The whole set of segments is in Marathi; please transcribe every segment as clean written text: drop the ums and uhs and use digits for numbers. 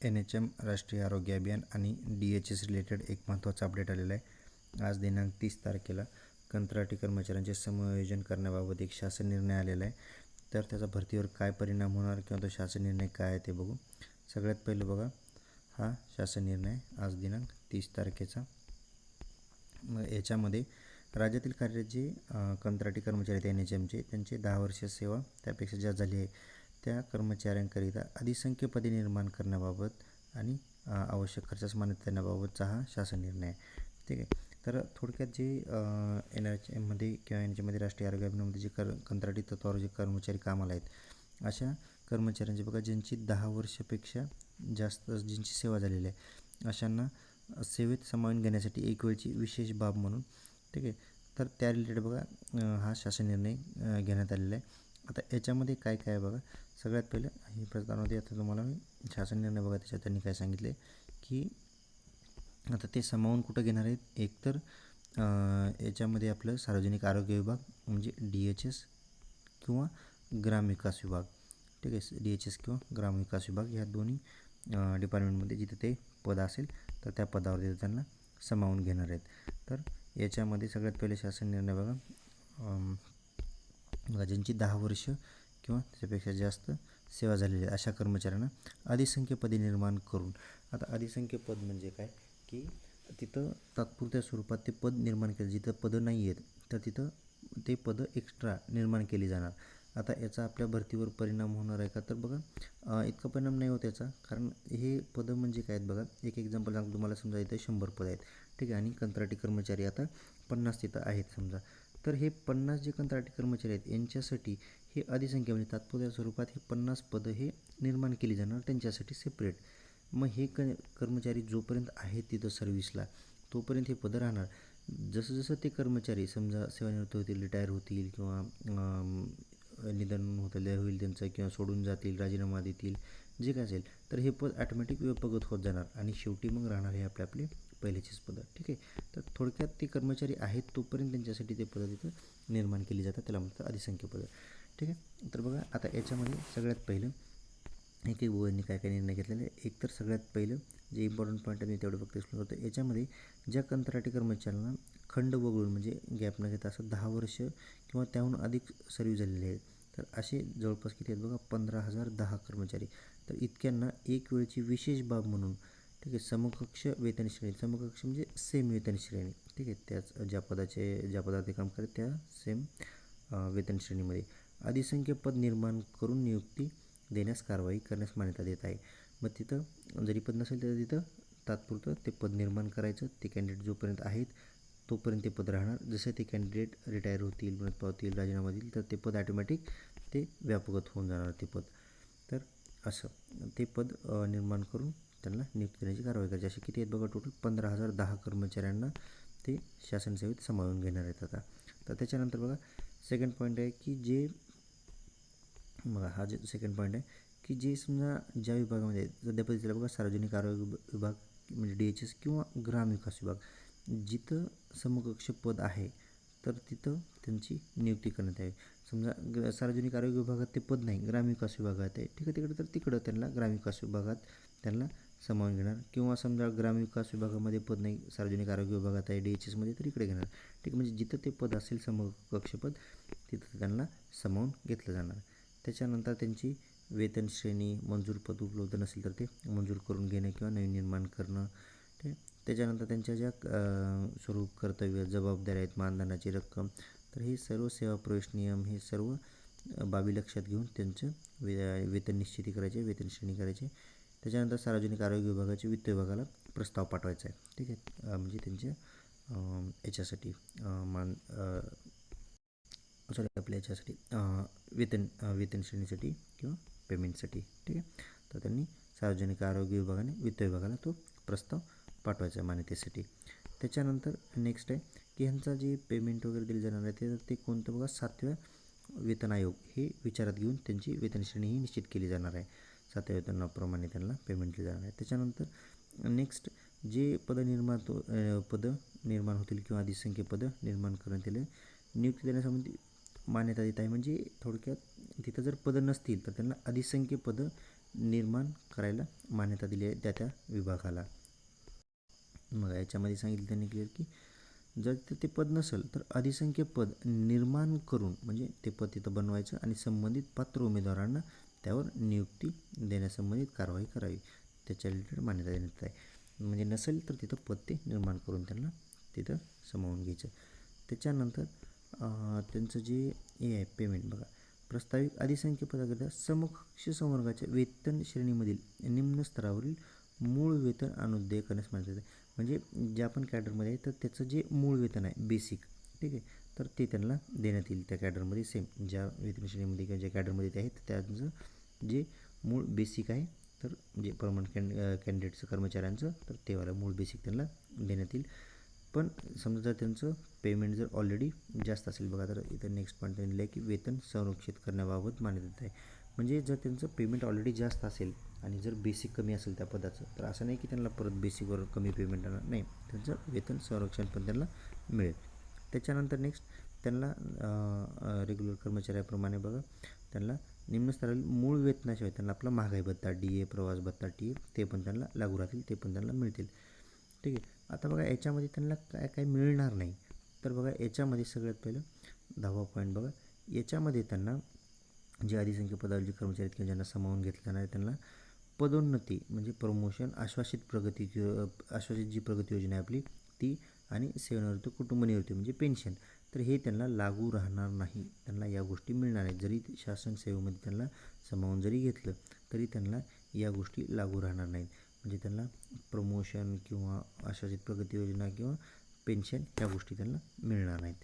NHM राष्ट्रीय आरोग्य अभियान आणि DHS रिलेटेड एक महत्त्वाचा अपडेट आलेला आहे. आज दिनांक 30 तारखेला कंत्राटी कर्मचाऱ्यांचे समायोजन करण्याबाबत एक शासन निर्णय आलेला आहे. तर त्याचा भरतीवर काय परिणाम होणार किंवा तो शासन निर्णय काय आहे ते बघू. सगळ्यात पहिलं बघा, हा शासन निर्णय आज दिनांक 30 तारखेचा. याच्यामध्ये राज्यातील कार्यरत जे कंत्राटी कर्मचारी आहेत NHMचे, त्यांचे 10 वर्ष सेवा त्यापेक्षा जास्त झाली आहे त्या कर्मचाऱ्यांकरिता अधिसंख्य पदे निर्माण करण्याबाबत आणि आवश्यक खर्चास मान्यता देण्याबाबतचा हा शासन निर्णय आहे. ठीक आहे. तर थोडक्यात जे NHMमध्ये किंवा NHMमध्ये राष्ट्रीय आरोग्य अभियानामध्ये जे कंत्राटी तत्त्वावर जे कर्मचारी कामाला आहेत, अशा कर्मचाऱ्यांचे बघा, ज्यांची 10 वर्षापेक्षा जास्त ज्यांची सेवा झालेली आहे, अशांना सेवेत सामावून घेण्यासाठी एक वेळची विशेष बाब म्हणून, ठीक आहे, तर त्या रिलेटेड बघा हा शासन निर्णय घेण्यात आलेला आहे. आता याच्यामध्ये काय काय आहे बघा. सगळ्यात पहिलं ही प्रस्तावनामध्ये आता तुम्हाला मी शासन निर्णय बघा, त्याच्यात त्यांनी काय सांगितले की आता ते सामावून कुठं घेणार आहेत. एकतर याच्यामध्ये आपलं सार्वजनिक आरोग्य विभाग म्हणजे DHS किंवा ग्रामविकास विभाग, ठीक आहे, DHS किंवा ग्रामविकास विभाग ह्या दोन्ही डिपार्टमेंटमध्ये जिथे ते पद असेल तर त्या पदावर तिथे त्यांना सामावून घेणार आहेत. तर याच्यामध्ये सगळ्यात पहिले शासन निर्णय बघा, ज्यांची 10 वर्ष किंवा त्याच्यापेक्षा जास्त सेवा झालेली आहे अशा कर्मचाऱ्यांना अधिसंख्य पदे निर्माण करून. आता अधिसंख्य पद म्हणजे काय की तिथं तात्पुरत्या स्वरूपात ते पद निर्माण केलं, जिथं पदं नाही आहेत तर तिथं ते पदं एक्स्ट्रा निर्माण केली जाणार. आता याचा आपल्या भरतीवर परिणाम होणार आहे का, तर बघा इतका परिणाम नाही होत याचा, कारण हे पदं म्हणजे काय आहेत बघा. एक एक्झाम्पल सांगतो तुम्हाला. समजा इथं 100 पद आहेत, ठीक आहे, आणि कंत्राटी कर्मचारी आता 50 तिथं आहेत समजा. तर हे 50 जे कंत्राटी कर्मचारी आहेत यांच्यासाठी हे अधिसंख्या म्हणजे तात्पुरत्या स्वरूपात हे 50 पदं हे निर्माण केली जाणार त्यांच्यासाठी सेपरेट. मग हे कर्मचारी जोपर्यंत आहेत तिथं सर्व्हिसला तोपर्यंत हे पदं राहणार. जसं जसं ते कर्मचारी समजा सेवानिवृत्त होतील, रिटायर होतील किंवा निधन होईल त्यांचं किंवा सोडून जातील, राजीनामा देतील, जे काय असेल तर हे पद ऑटोमॅटिक व्यपगत होत जाणार आणि शेवटी मग राहणार हे आपले पहिलेचेच पदं. ठीक आहे. तर थोडक्यात ते कर्मचारी आहेत तोपर्यंत त्यांच्यासाठी ते पदं तिथं निर्माण केली जातात, त्याला म्हणतात अधिसंख्य पदं. ठीक आहे. तर बघा आता याच्यामध्ये सगळ्यात पहिलं एक यांनी काय काय निर्णय घेतलेले. एक तर सगळ्यात पहिलं जे इम्पॉर्टंट पॉईंट आहे मी तेवढं फक्त एक्सप्लेन करतो. याच्यामध्ये ज्या कंत्राटी कर्मचाऱ्यांना खंड वगळून म्हणजे गॅप न घेता असं 10 वर्ष किंवा त्याहून अधिक सर्व्हिस झालेले आहेत, तर असे जवळपास किती आहेत बघा, 15,010 कर्मचारी. तर इतक्यांना एक वेळची विशेष बाब म्हणून, ठीक आहे, समकक्ष वेतन श्रेणी, समकक्ष म्हणजे सेम वेतन श्रेणी, ठीक आहे, त्याच ज्या पदावर ते काम करतात त्या सेम वेतन श्रेणीमध्ये अधिसंख्य पद निर्माण करून नियुक्ती देण्यास कारवाई करण्यास मान्यता देत आहे. मग तिथं जरी पद नसेल तर तिथं तात्पुरतं ते पद निर्माण करायचं. ते कॅन्डिडेट जोपर्यंत आहेत तोपर्यंत ते पद राहणार. जसं ते कॅन्डिडेट रिटायर होतील, मृत पावतील, राजीनामा देईल तर ते पद ऑटोमॅटिक ते व्यापकत होऊन जाणार ते पद. तर असं ते पद निर्माण करून त्यांना नियुक्ती देण्याची कारवाई करायची. असे किती आहेत बघा, टोटल 15,010 कर्मचाऱ्यांना ते शासन सेवेत सामावून घेणार आहेत आता. तर त्याच्यानंतर बघा सेकंड पॉईंट आहे की जे बघा, हा जे सेकंड पॉईंट आहे की जे समजा ज्या विभागामध्ये सध्या पद्धतीला बघा सार्वजनिक आरोग्य विभाग म्हणजे DHS किंवा ग्रामविकास विभाग जिथं समकक्ष पद आहे तर तिथं त्यांची नियुक्ती करण्यात यावी. समजा सार्वजनिक आरोग्य विभागात ते पद नाही, ग्रामविकास विभागात आहे, ठीक आहे, तिकडे तर तिकडं त्यांना ग्रामविकास विभागात त्यांना सामावून घेणार. किंवा समजा ग्रामविकास विभागामध्ये पद नाही, सार्वजनिक आरोग्य विभागात आहे DHSमध्ये, तर इकडे घेणार. ठीक, म्हणजे जिथं ते पद असेल समकक्ष पद तिथं त्यांना सामावून घेतलं जाणार. त्याच्यानंतर त्यांची वेतन श्रेणी, मंजूर पद उपलब्ध नसेल तर ते मंजूर करून घेणे किंवा नवीन निर्माण करणं. ठीक. त्याच्यानंतर त्यांच्या ज्या स्वरूप, कर्तव्य, जबाबदाऱ्या आहेत, मानधनाची रक्कम, तर हे सर्व सेवा प्रवेश नियम हे सर्व बाबी लक्षात घेऊन त्यांचं वेतन निश्चिती करायचे, वेतन श्रेणी करायचे. त्याच्यानंतर सार्वजनिक आरोग्य विभागाचे वित्त विभागाला प्रस्ताव पाठवायचा आहे. ठीक आहे. म्हणजे त्यांच्या याच्यासाठी आपल्या याच्यासाठी वेतन श्रेणीसाठी किंवा पेमेंटसाठी. ठीक आहे. तर त्यांनी सार्वजनिक आरोग्य विभागाने वित्त विभागाला तो प्रस्ताव पाठवायचा आहे मान्यतेसाठी. त्याच्यानंतर नेक्स्ट आहे की ह्यांचा जे पेमेंट वगैरे दिली जाणार आहे ते कोणतं बघा, 7व्या वेतन आयोग हे विचारात घेऊन त्यांची वेतन श्रेणी ही निश्चित केली जाणार आहे. 7व्या वेतनाप्रमाणे त्यांना पेमेंट दिली जाणार आहे. त्याच्यानंतर नेक्स्ट जे पद निर्माण होतील किंवा अधिसंख्य पदं निर्माण करण्यात येईल नियुक्ती देण्यासंबंधी मान्यता देत आहे. म्हणजे थोडक्यात तिथं जर पदं नसतील तर त्यांना अधिसंख्य पदं निर्माण करायला मान्यता दिली आहे त्या विभागाला. मग याच्यामध्ये सांगितलं त्यांनी क्लिअर की जर ते पद नसेल तर अधिसंख्य पद निर्माण करून म्हणजे ते पद तिथं बनवायचं आणि संबंधित पात्र उमेदवारांना त्यावर नियुक्ती देण्यासंबंधित कारवाई करावी, त्याच्या रिलेटेड मान्यता देण्यात आहे. म्हणजे नसेल तर तिथं पद ते निर्माण करून त्यांना तिथं सामावून घ्यायचं. त्याच्यानंतर त्यांचं जे हे आहे पेमेंट बघा, प्रस्तावित अधिसंख्य पदाकरिता समकक्ष संवर्गाच्या वेतन श्रेणीमधील निम्न स्तरावरील मूळ वेतन अनुदेय करण्यास मान्यता आहे. म्हणजे ज्या पण कॅडरमध्ये आहे तर त्याचं जे मूळ वेतन आहे बेसिक, ठीक आहे, तर ते त्यांना देण्यात येईल त्या कॅडरमध्ये सेम ज्या वेतन श्रेणीमध्ये किंवा ज्या कॅडरमध्ये ते आहेत त्यांचं जे मूळ बेसिक आहे तर म्हणजे परमनंट कॅन्डिडेटचं कर्मचाऱ्यांचं तर तेवाला मूळ बेसिक त्यांना देण्यात येईल. पण समजा जर त्यांचं पेमेंट जर ऑलरेडी जास्त असेल बघा, तर इथं नेक्स्ट पॉईंट दिलं आहे की वेतन संरक्षित करण्याबाबत मान्यता आहे. म्हणजे जर त्यांचं पेमेंट ऑलरेडी जास्त असेल आणि जर बेसिक कमी असेल त्या पदाचं तर असं नाही की त्यांना परत बेसिकवर कमी पेमेंट येणार नाही, त्यांचं वेतन संरक्षण पण त्यांना मिळेल. त्याच्यानंतर नेक्स्ट त्यांना रेग्युलर कर्मचाऱ्याप्रमाणे बघा त्यांना निम्न स्तरावरील मूळ वेतनाशिवाय त्यांना आपला महागाई भत्ता DA प्रवास भत्ता TF ते पण त्यांना लागू राहतील, ते पण त्यांना मिळतील. ठीक आहे. आता बघा याच्यामध्ये त्यांना काय काय मिळणार नाही, तर बघा याच्यामध्ये सगळ्यात पहिलं 10वा पॉईंट बघा, याच्यामध्ये त्यांना जे अधिसंख्य पदावर जे कर्मचारी आहेत किंवा ज्यांना सामावून घेतलं जाणार आहे त्यांना पदोन्नती म्हणजे प्रमोशन, आश्वासित जी प्रगती योजना आहे आपली ती आणि सेवानिवृत्ती कुटुंब निवृत्ती म्हणजे पेन्शन, तर हे त्यांना लागू राहणार नाही, त्यांना या गोष्टी मिळणार आहेत. जरी शासन सेवेमध्ये त्यांना सामावून जरी घेतलं तरी त्यांना या गोष्टी लागू राहणार नाहीत. म्हणजे त्यांना प्रमोशन किंवा आश्वासित प्रगती योजना किंवा पेन्शन ह्या गोष्टी त्यांना मिळणार नाहीत.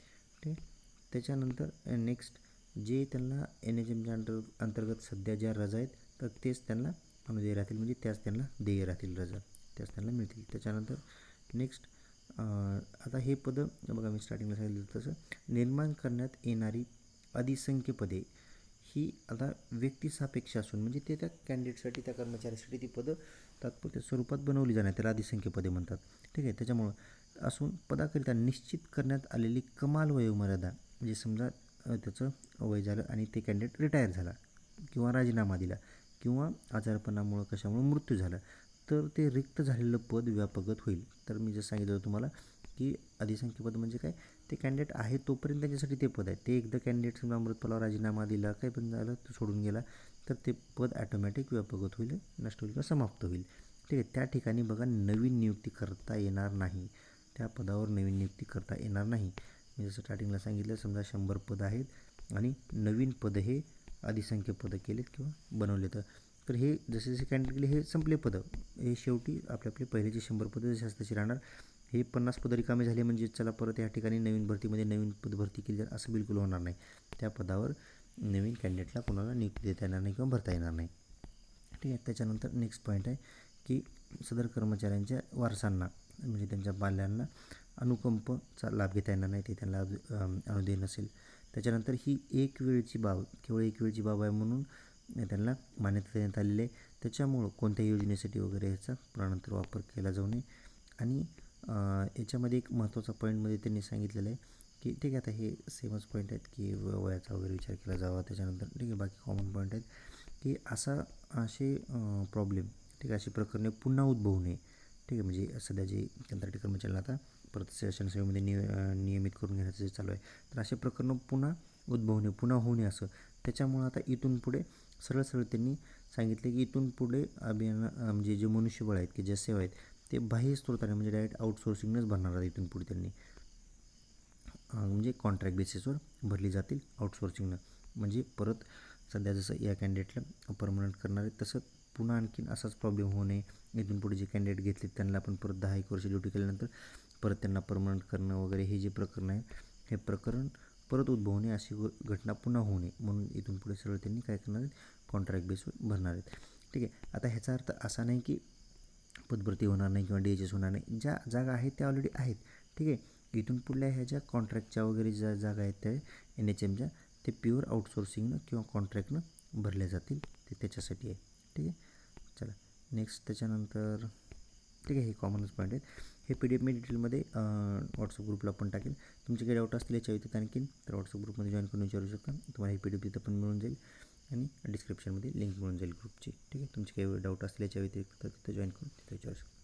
ठीक आहे. त्याच्यानंतर नेक्स्ट जे त्यांना NHMच्या अंतर्गत सध्या ज्या रजा आहेत तर तेच त्यांना अनुदेय राहतील, म्हणजे त्याच त्यांना देय राहतील रजा, त्याच त्यांना मिळतील. त्याच्यानंतर नेक्स्ट आता हे पदं बघा मी स्टार्टिंगला सांगितलं तसं निर्माण करण्यात येणारी अधिसंख्य पदे ही आता व्यक्तिसापेक्ष असून म्हणजे ते त्या कॅन्डिडेटसाठी त्या कर्मचाऱ्यासाठी ती पदं तात्पुरत्या स्वरूपात बनवली जाणार, त्याला अधिसंख्य पदे म्हणतात. ठीक आहे. त्याच्यामुळं असून पदाकरिता निश्चित करण्यात आलेली कमाल वयोमर्यादा म्हणजे समजा त्याचं वय झालं आणि ते कॅन्डिडेट रिटायर झाला किंवा राजीनामा दिला किंवा आजारपणामुळं कशामुळं मृत्यू झाला तर ते रिक्त झालेलं पद व्यापकत होईल. तर मी जसं सांगितलं तुम्हाला की अधिसंख्य पद म्हणजे काय, ते कॅन्डिडेट आहे तोपर्यंत त्यांच्यासाठी ते पद आहे. ते एकदा कॅन्डिडेट समजा अमृतपालावर राजीनामा दिला काही पण झालं तो सोडून गेला तर ते पद ॲटोमॅटिक व्यापकत होईल, नष्ट होईल किंवा समाप्त होईल. ठीक आहे. त्या ठिकाणी बघा नवीन नियुक्ती करता येणार नाही, त्या पदावर नवीन नियुक्ती करता येणार नाही. मी जसं स्टार्टिंगला सांगितलं समजा 100 पदं आहेत आणि नवीन पदं हे अधिसंख्य पदं केलेत किंवा बनवले तर हे जसे जसे कॅन्डिडेट केले हे संपले पदं, हे शेवटी आपले पहिलेचे 100 पदं जसे तशी राहणार. हे 50 पदं रिकामे झाले म्हणजे चला परत या ठिकाणी नवीन भरतीमध्ये नवीन पद भरती केली जाईल असं बिलकुल होणार नाही. त्या पदावर नवीन कॅन्डिडेटला कोणाला नियुक्ती देता येणार नाही किंवा भरता येणार नाही. ठीक आहे. त्याच्यानंतर नेक्स्ट पॉईंट आहे की सदर कर्मचाऱ्यांच्या वारसांना म्हणजे त्यांच्या बाल्यांना अनुकंपचा लाभ घेता येणार नाही, ते त्यांना अनुदेय नसेल. त्याच्यानंतर ही एक वेळची बाब केवळ एक वेळची बाब आहे म्हणून त्यांना मान्यता देण्यात आलेली आहे. त्याच्यामुळं कोणत्याही योजनेसाठी वगैरे ह्याचा पुनरानंतर वापर केला जाऊ नये. आणि याच्यामध्ये एक महत्त्वाचा पॉईंटमध्ये त्यांनी सांगितलेलं आहे की ठीक आहे आता हे सेमच पॉईंट आहेत की वयाचा वगैरे विचार केला जावा. त्याच्यानंतर ठीक आहे बाकी कॉमन पॉईंट आहेत की असे प्रॉब्लेम ठीक आहे अशी प्रकरणे पुन्हा उद्भवू नये. ठीक आहे. म्हणजे सध्या जे कंत्राटी कर्मचाऱ्यांना आता परत शासन सेवेमध्ये नियमित करून घेण्याचं जे चालू आहे तर असे प्रकरणं पुन्हा उद्भवू नये, पुन्हा होऊ नये असं. त्याच्यामुळं आता इथून पुढे सरळ त्यांनी सांगितले की इथून पुढे म्हणजे जे मनुष्यबळ आहेत की ज्या सेवा आहेत ते बाह्य स्रोताने म्हणजे डायरेक्ट आउटसोर्सिंगनंच भरणार आहेत इथून पुढे त्यांनी, म्हणजे कॉन्ट्रॅक्ट बेसिसवर भरली जातील आउटसोर्सिंगनं. म्हणजे परत सध्या जसं या कॅन्डिडेटला परमनंट करणार आहेत तसं पुन्हा आणखीन असाच प्रॉब्लेम होऊ नये. इथून पुढे जे कॅन्डिडेट घेतले त्यांना आपण परत 10-1 वर्ष ड्युटी केल्यानंतर परत त्यांना परमनंट करणं वगैरे हे जे प्रकरण आहे हे प्रकरण परत उद्भवू नये, अशी घटना पुन्हा होऊ नये म्हणून इथून पुढे सरळ त्यांनी काय करणार आहेत कॉन्ट्रॅक्ट बेसवर भरणार आहेत. ठीक आहे. आता ह्याचा अर्थ असा नाही की पदभरती होणार नाही किंवा DHS होणार नाही, ज्या जागा आहेत त्या ऑलरेडी आहेत. ठीक आहे. इथून पुढल्या ह्या ज्या कॉन्ट्रॅक्टच्या वगैरे ज्या जागा आहेत त्या NHMच्या ते प्युअर आउटसोर्सिंगनं किंवा कॉन्ट्रॅक्टनं भरल्या जातील, ते त्याच्यासाठी आहे. ठीक आहे. चला नेक्स्ट त्याच्यानंतर ठीक आहे हे कॉमनच पॉईंट आहेत. हे PDF मी डिटेलमध्ये व्हॉट्सअप ग्रुपला पण टाकेल. तुमचे काही डाऊट असतील याच्या व्यतिरिक्त आणखीन तर व्हॉट्सअप ग्रुपमध्ये जॉईन करून विचारू शकता, तुम्हाला हे PDF तिथं पण मिळून जाईल. आणि डिस्क्रिप्शनमध्ये लिंक मिळून जाईल ग्रुपची. ठीक आहे, तुमचे काही डाऊट असल्याच्या व्यतिरिक्त तिथं जॉईन करून तिथं विचारू शकता.